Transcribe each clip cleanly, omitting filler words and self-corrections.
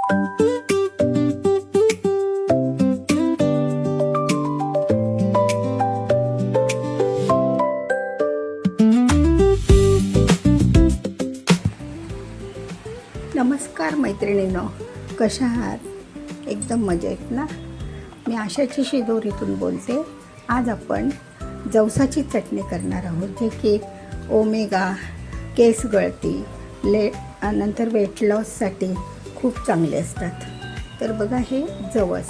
नमस्कार मैत्रिणींनो, कशा आहात? एकदम मजेत ना? मी आशाची शिदोरीतून बोलते. आज आपण जवसाची चटणी करणार आहोत, जे की ओमेगा, केस गळती, नंतर वेट लॉससाठी खूप चांगले असतात. तर बघा, हे जवस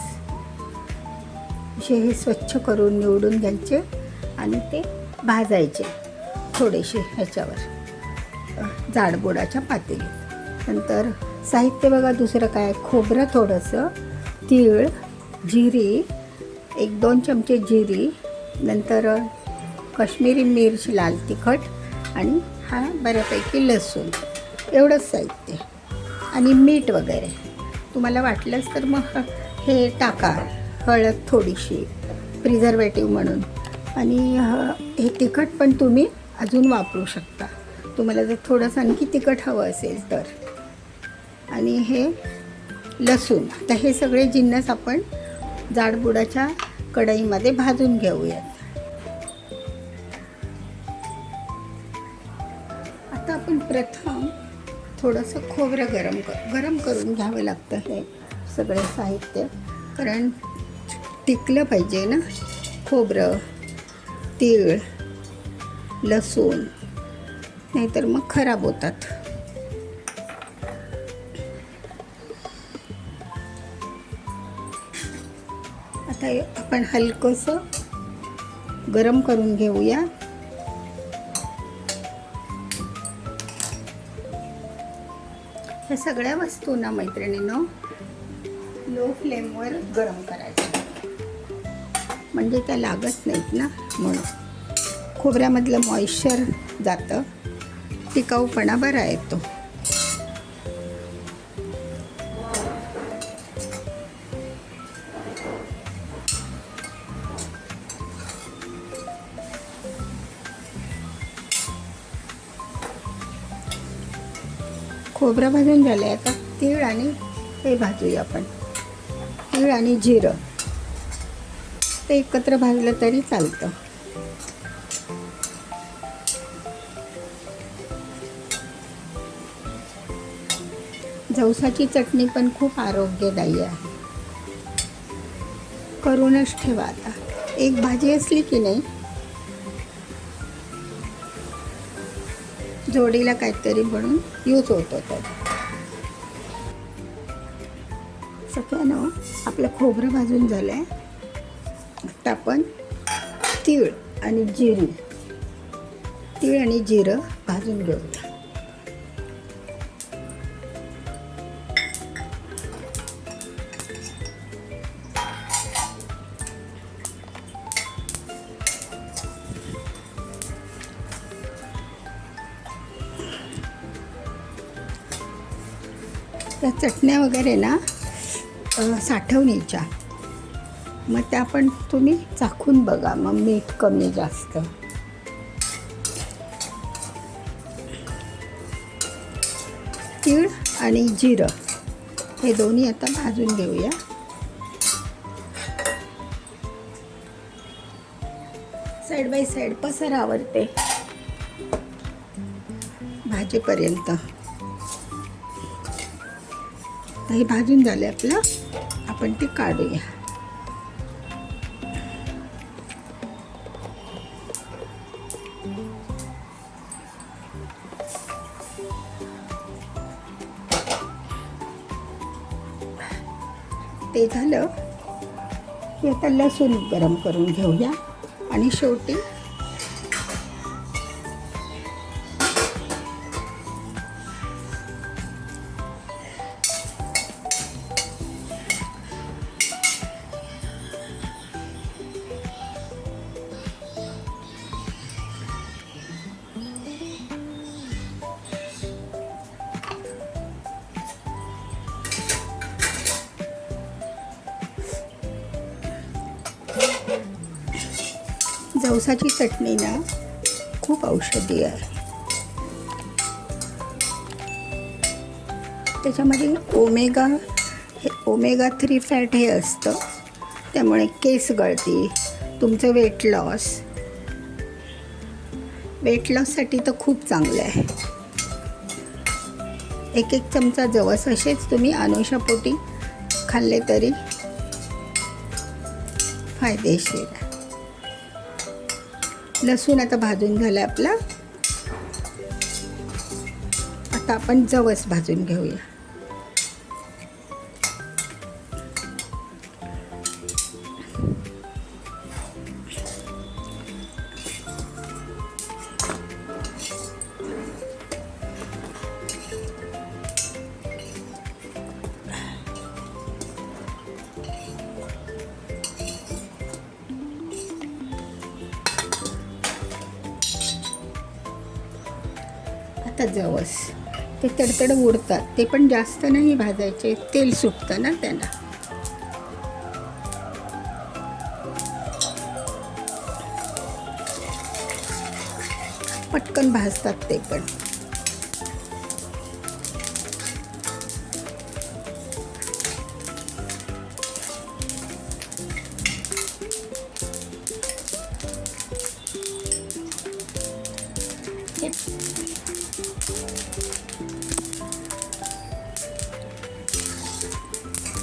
हे स्वच्छ करून निवडून घ्यायचे आणि ते भाजायचे थोडेसे ह्याच्यावर जाडबुडाच्या पातेलीत. नंतर साहित्य बघा, दुसरं काय, खोबरं थोडंसं, तीळ, जिरी, 1-2 चमचे जिरी, नंतर काश्मीरी मिर्च, लाल तिखट आणि हा बऱ्यापैकी लसूण, एवढंच साहित्य आणि मीठ वगैरे. तुम्हाला वाटलंच तर मग हे टाका, हळद थोडीशी प्रिझर्वेटिव्ह म्हणून. आणि हे तिखट पण तुम्ही अजून वापरू शकता, तुम्हाला जर थोडंसं आणखी तिखट हवं असेल तर. आणि हे लसूण. आता हे सगळे जिन्नस आपण जाडबुडाच्या कढईमध्ये भाजून घेऊयात. आता आपण प्रथम थोडंसं खोबरं गरम करून घ्यावं लागतं हे सगळे साहित्य, कारण टिकलं पाहिजे ना खोबरं, तीळ, लसूण, नाहीतर मग खराब होतात. आता आपण हलकंसं गरम करून घेऊया. ह्या सगळ्या वस्तू ना मैत्रिणींनो, लो फ्लेमवर गरम करायचं, म्हणजे त्या लागत नाहीत ना, म्हणून खोबऱ्यामधलं मॉइश्चर जातं, टिकाऊपणा बरा येतो. खोबरं भाजून झालं. आता तीळ आणि हे भाजूया आपण. तीळ आणि जिरं ते एकत्र भाजलं तरी चालतं. जवसाची चटणी पण खूप आरोग्यदायी आहे, करूनच ठेवा. आता एक भाजी असली की नाही, जोडीला काहीतरी म्हणून यूज होतो. तर सगळ्यांना आपलं खोबरं भाजून झालं आहे. आता आपण तीळ आणि जिरं भाजून घेऊया. त्या चटण्या वगैरे ना साठवणीच्या, मग त्या पण तुम्ही चाखून बघा, मग मीठ कमी जास्त. तीळ आणि जिरं हे दोन्ही आता भाजून घेऊया. साईड बाय साईड पसर आवडते भाजीपर्यंत. हे भाजून झाले आपलं, आपण ते काढूया. ते झालं की आता लसूण गरम करून घेऊया. आणि शेवटी जवसाची चटणी ना खूप औषधी आहे. त्याच्यामध्ये ओमेगा हे ओमेगा 3 फॅट हे असतं, त्यामुळे केस गळती, तुमचं वेट लॉससाठी तर खूप चांगलं आहे. एक चमचा जवस असेच तुम्ही अनुशापोटी खाल्ले तरी फायदेशीर आहे. लसूण आता भाजून झालं आपला. आता आपण जवस भाजून घेऊया. आता जवस ते तडतड उडतात, ते पण जास्त नाही भाजायचे, तेल सुटतं ना त्यांना. पटकन भाजतात ते पण.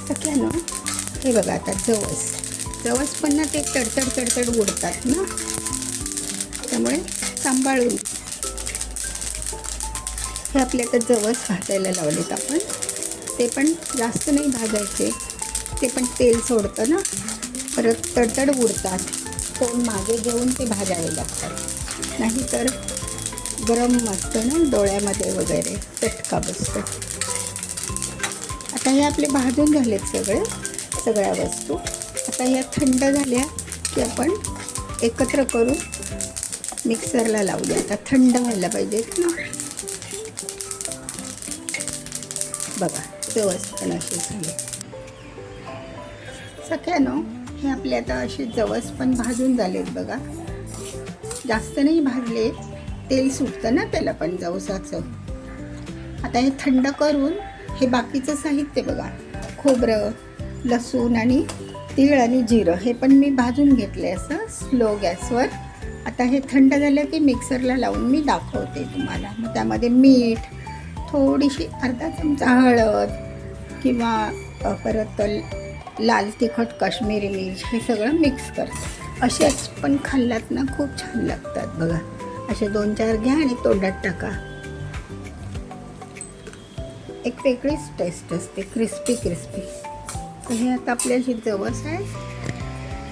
सगळ्यांना हे बघा, आता जवस पण ना ते तडतड उडतात ना, त्यामुळे सांभाळून. हे आपले आता जवस भाजायला लावलेत आपण. ते पण जास्त नाही भाजायचे, ते पण तेल सोडतं ना, परत तडतड उडतात. तोंड मागे घेऊन ते भाजावे लागतात, नाहीतर गरम असतं ना डोळ्यामध्ये वगैरे, चटका बसतो. आता हे आपले भाजून झालेत सगळ्या वस्तू. आता ह्या थंड झाल्या की आपण एकत्र करून मिक्सरला लावूया. आता थंड व्हायला पाहिजेत ना. बघा जवस पण असे झाले सगळ्यांनो. हे आपले आता असे जवस पण भाजून झालेत बघा. जास्त नाही भाजले, तेल सुटतं ना त्याला पण जवसाचं. आता हे थंड करून हे बाकीचं साहित्य बघा, खोबरं, लसूण आणि तीळ आणि जिरं हे पण मी भाजून घेतले असं स्लो गॅसवर. आता हे थंड झालं की मिक्सरला लावून मी दाखवते तुम्हाला. मग त्यामध्ये मीठ, थोडीशी अर्धा चमचा हळद किंवा परत लाल तिखट, काश्मीरी मिर्च हे सगळं मिक्स करते. असेच पण खाल्लात ना खूप छान लागतात बघा. असे 2-4 घ्या आणि तोंडात टाका. एक वेगळीच टेस्ट असते, क्रिस्पी. तर हे आता आपल्याशी जवस आहे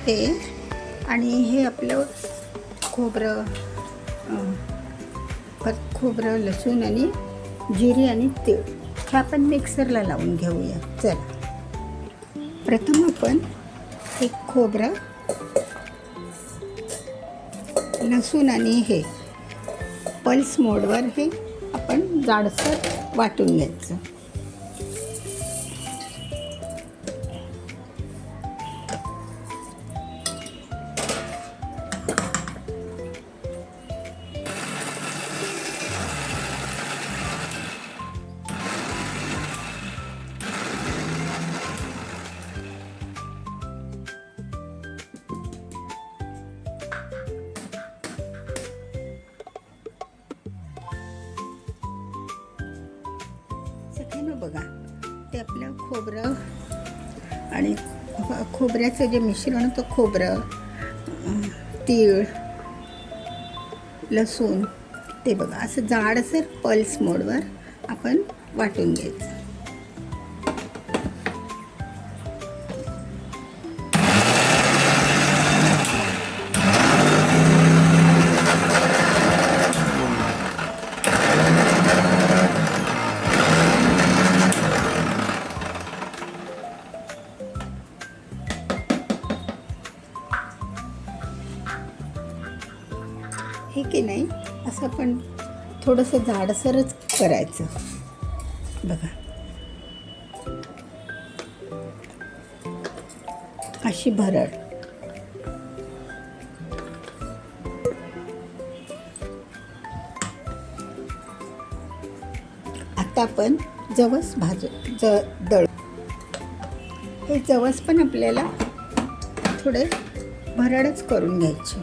ते, आणि हे आपलं खोबरं, लसूण आणि जिरे आणि तीळ हे आपण मिक्सरला लावून घेऊया. चला, प्रथम आपण एक खोबरं, लसूण आणि हे पल्स मोडवर हे आपण जाडसर वाटून घ्यायचं. सगळ्यांना बघा, ते आपलं खोबरं आणि खोबऱ्याचं जे मिश्रण होतं, खोबरं, तीळ, लसूण, ते बघा असं जाडसर पल्स मोडवर आपण वाटून घ्यायचं. हे की नाही, असं पण थोडंसं जाडसरच करायचं बघा. अशी भरड. आता आपण जवस दळू. हे जवस पण आपल्याला थोडे भरडच करून घ्यायचे.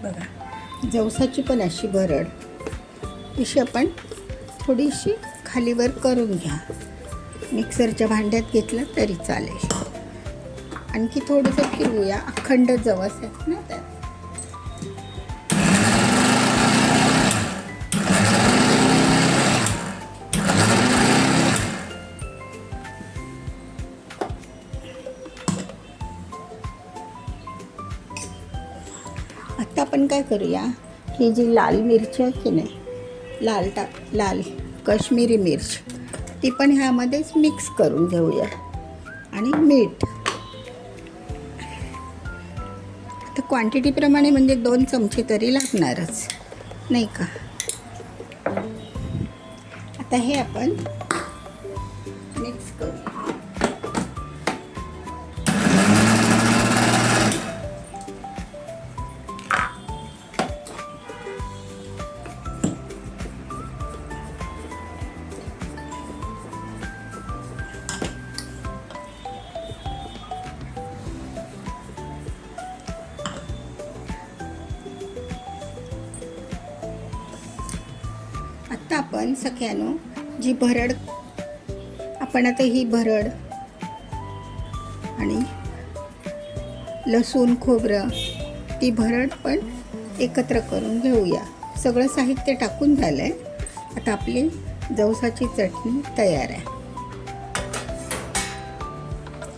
बघा, जवसाची पण अशी भरड अशी आपण थोडीशी खालीवर करून घ्या. मिक्सरच्या भांड्यात घेतलं तरी चालेल. आणखी थोडंसं फिरवूया. अखंड जवस आहेत ना त्यात. आता आपण काय करूया, ही जी लाल मिरची आहे की नाही, लाल काश्मीरी मिर्च, ती पण ह्यामध्येच मिक्स करून घेऊया. आणि मीठ आता क्वांटिटीप्रमाणे म्हणजे 2 चमचे तरी लागणारच, नाही का. आता हे आपण मिक्स करू. आता आपण सगळ्यांनो जी भरड, आपण आता ही भरड आणि लसूण खोबरं, ती भरड पण एकत्र करून घेऊया. सगळं साहित्य टाकून झालं आहे. आता आपली जवसाची चटणी तयार आहे.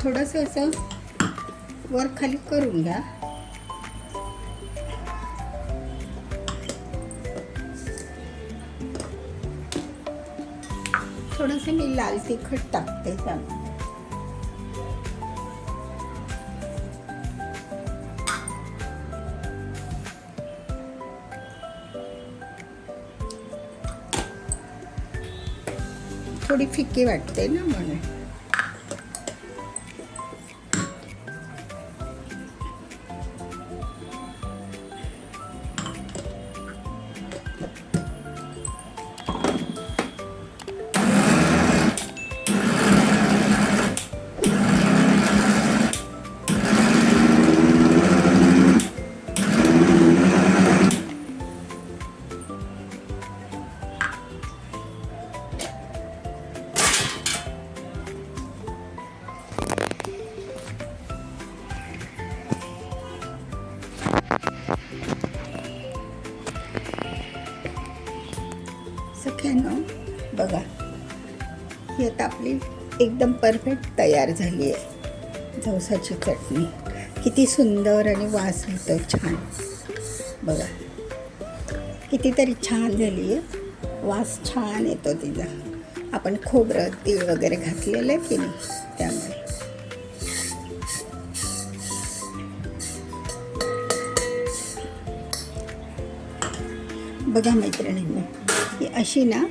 थोडंसं असं वर खाली करून घ्या. थोडंसं मी लाल तिखट टाकते त्यामध्ये. थोडी फिक्की वाटते ना म्हणून. सगळ्यांना बघा, ही आता आपली एकदम परफेक्ट तयार झाली आहे जवसाची चटणी. किती सुंदर आणि वास येतो छान. बघा कितीतरी छान झाली आहे. वास छान येतो तिचा. आपण खोबरं तीळ वगैरे घातलेलं आहे की नाही, त्यामुळे. बघा मैत्रिणींनी, ही अशी ना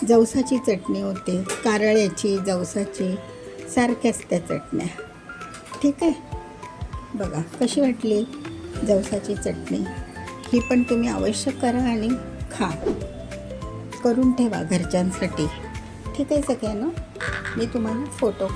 जवसाची चटणी होते. कारळ्याची, जवसाची, सारख्याच त्या चटण्या. ठीक आहे. बघा कशी वाटली जवसाची चटणी. ही पण तुम्ही अवश्य करा आणि खा. करून ठेवा घरच्यांसाठी. ठीक आहे सगळ्यांना. मी तुम्हाला फोटो